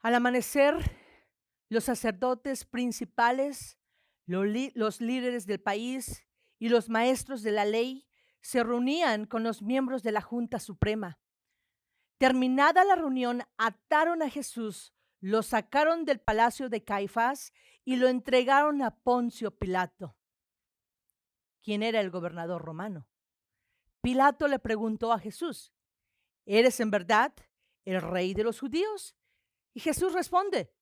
Al amanecer, los sacerdotes principales, los líderes del país y los maestros de la ley se reunían con los miembros de la Junta Suprema. Terminada la reunión, ataron a Jesús, lo sacaron del palacio de Caifás y lo entregaron a Poncio Pilato, quien era el gobernador romano. Pilato le preguntó a Jesús: ¿eres en verdad el rey de los judíos? Y Jesús responde: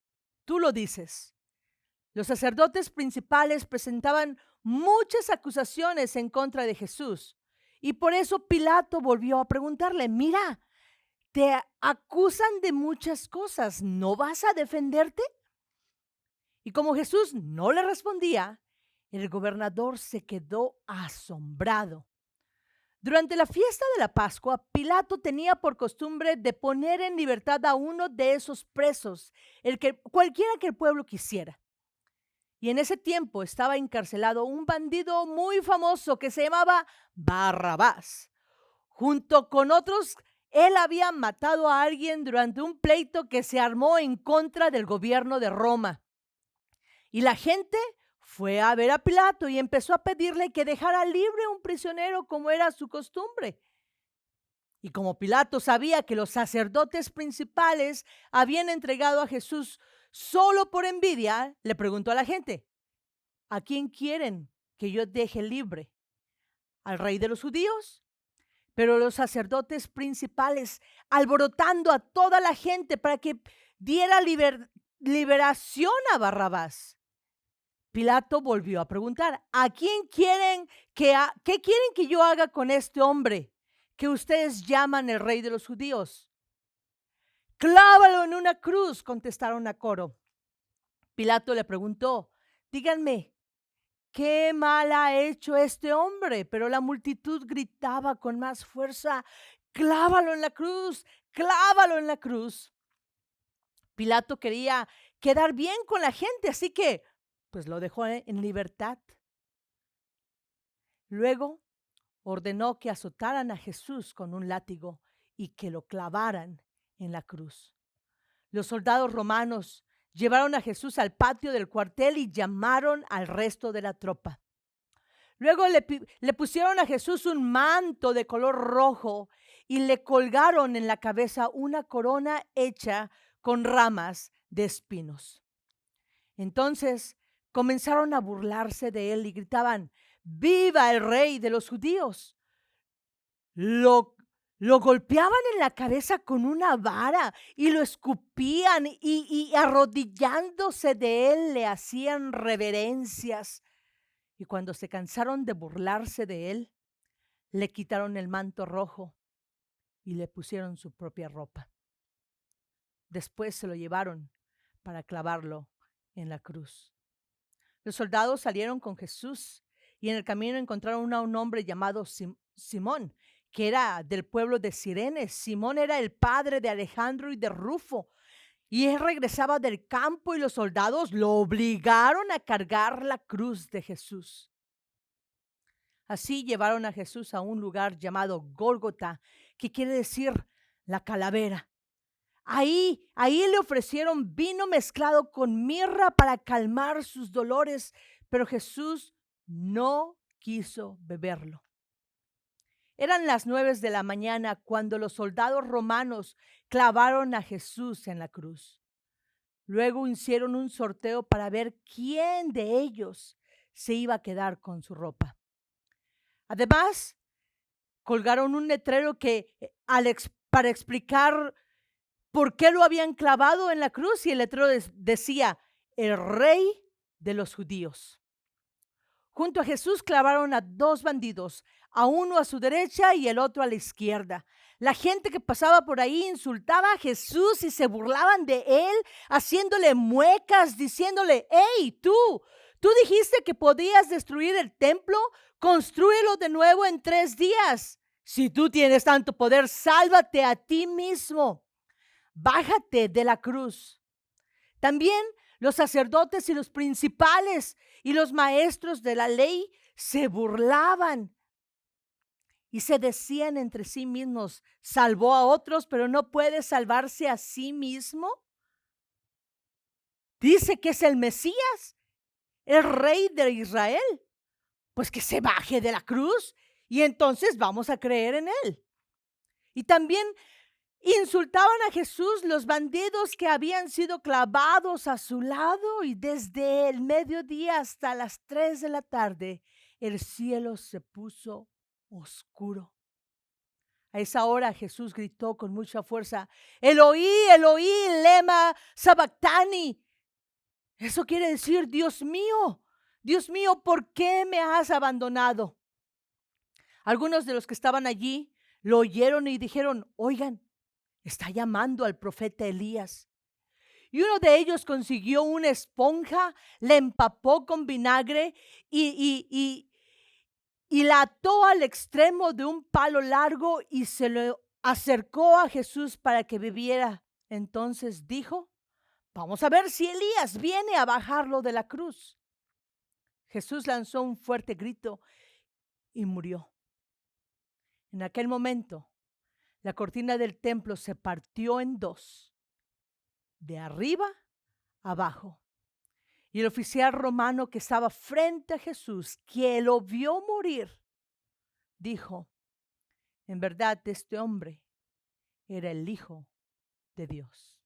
tú lo dices. Los sacerdotes principales presentaban muchas acusaciones en contra de Jesús, y por eso Pilato volvió a preguntarle: mira, te acusan de muchas cosas, ¿no vas a defenderte? Y como Jesús no le respondía, el gobernador se quedó asombrado. Durante la fiesta de la Pascua, Pilato tenía por costumbre de poner en libertad a uno de esos presos, cualquiera que el pueblo quisiera. Y en ese tiempo estaba encarcelado un bandido muy famoso que se llamaba Barrabás. Junto con otros, él había matado a alguien durante un pleito que se armó en contra del gobierno de Roma. Y la gente fue a ver a Pilato y empezó a pedirle que dejara libre a un prisionero como era su costumbre. Y como Pilato sabía que los sacerdotes principales habían entregado a Jesús solo por envidia, le preguntó a la gente: ¿a quién quieren que yo deje libre? ¿Al rey de los judíos? Pero los sacerdotes principales, alborotando a toda la gente para que diera liberación a Barrabás. Pilato volvió a preguntar: ¿a quién qué quieren que yo haga con este hombre que ustedes llaman el rey de los judíos? Clávalo en una cruz, contestaron a coro. Pilato le preguntó: díganme, ¿qué mal ha hecho este hombre? Pero la multitud gritaba con más fuerza: clávalo en la cruz, clávalo en la cruz. Pilato quería quedar bien con la gente, así que pues lo dejó en libertad. Luego ordenó que azotaran a Jesús con un látigo y que lo clavaran en la cruz. Los soldados romanos llevaron a Jesús al patio del cuartel y llamaron al resto de la tropa. Luego le pusieron a Jesús un manto de color rojo y le colgaron en la cabeza una corona hecha con ramas de espinos. Entonces comenzaron a burlarse de él y gritaban: ¡viva el rey de los judíos! Lo golpeaban en la cabeza con una vara y lo escupían y arrodillándose de él le hacían reverencias. Y cuando se cansaron de burlarse de él, le quitaron el manto rojo y le pusieron su propia ropa. Después se lo llevaron para clavarlo en la cruz. Los soldados salieron con Jesús y en el camino encontraron a un hombre llamado Simón, que era del pueblo de Cirene. Simón era el padre de Alejandro y de Rufo. Y él regresaba del campo y los soldados lo obligaron a cargar la cruz de Jesús. Así llevaron a Jesús a un lugar llamado Gólgota, que quiere decir la calavera. Ahí le ofrecieron vino mezclado con mirra para calmar sus dolores, pero Jesús no quiso beberlo. Eran las 9 de la mañana cuando los soldados romanos clavaron a Jesús en la cruz. Luego hicieron un sorteo para ver quién de ellos se iba a quedar con su ropa. Además, colgaron un letrero para explicar por qué lo habían clavado en la cruz, y el letrero decía: el rey de los judíos. Junto a Jesús clavaron a dos bandidos, a uno a su derecha y el otro a la izquierda. La gente que pasaba por ahí insultaba a Jesús y se burlaban de él, haciéndole muecas, diciéndole: hey, tú dijiste que podías destruir el templo, constrúyelo de nuevo en 3 días. Si tú tienes tanto poder, sálvate a ti mismo. Bájate de la cruz. También los sacerdotes y los principales y los maestros de la ley se burlaban y se decían entre sí mismos: salvó a otros, pero no puede salvarse a sí mismo. dice que es el Mesías, el rey de Israel. Pues que se baje de la cruz y entonces vamos a creer en él. Y también insultaban a Jesús los bandidos que habían sido clavados a su lado, y desde el mediodía hasta las 3 de la tarde el cielo se puso oscuro. A esa hora Jesús gritó con mucha fuerza: Eloí, Eloí, lema sabactani. Eso quiere decir: Dios mío, ¿por qué me has abandonado? Algunos de los que estaban allí lo oyeron y dijeron: oigan, está llamando al profeta Elías. Y uno de ellos consiguió una esponja, la empapó con vinagre y la ató al extremo de un palo largo y se lo acercó a Jesús para que bebiera. Entonces dijo: vamos a ver si Elías viene a bajarlo de la cruz. Jesús lanzó un fuerte grito y murió. En aquel momento, la cortina del templo se partió en dos, de arriba a abajo. Y el oficial romano que estaba frente a Jesús, que lo vio morir, dijo: en verdad este hombre era el Hijo de Dios.